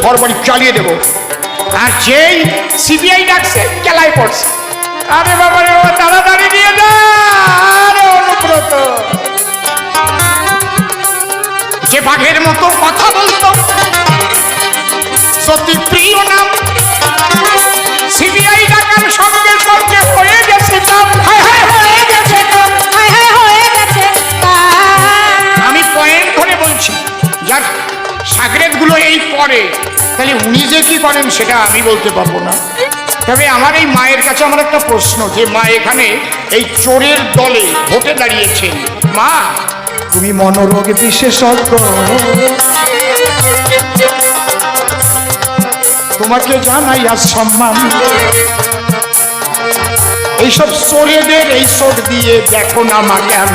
ঘর বাড়ি চালিয়ে দেবো। আর যেই সিবিআই ডাকছে কেলায় পড়ছে। আরে বাবা রে বাবা, তাড়াতাড়ি নিয়ে যা। আরে অনুব্রত যে বাঘের মতো কথা বলতো, সত্যি প্রিয় নাম, সিবিআই ডাকার সঙ্গে সঙ্গে হয়ে গেছে কাম। আমি পয়েন্ট ধরে বলছি, যার সাগরেদ গুলো এই পড়ে, তাহলে উনি যে কি করেন সেটা আমি বলতে পারবো না। তবে আমার এই মায়ের কাছে আমার একটা প্রশ্ন, যে মা এখানে এই চোরের দলে ভোটে দাঁড়িয়েছেন, মা তুমি মনোরোগ বিশেষজ্ঞ, তোমাকে জানাই আজ সম্মান। এইসব চোরেদের এই চোখ দিয়ে দেখো না মা কেন,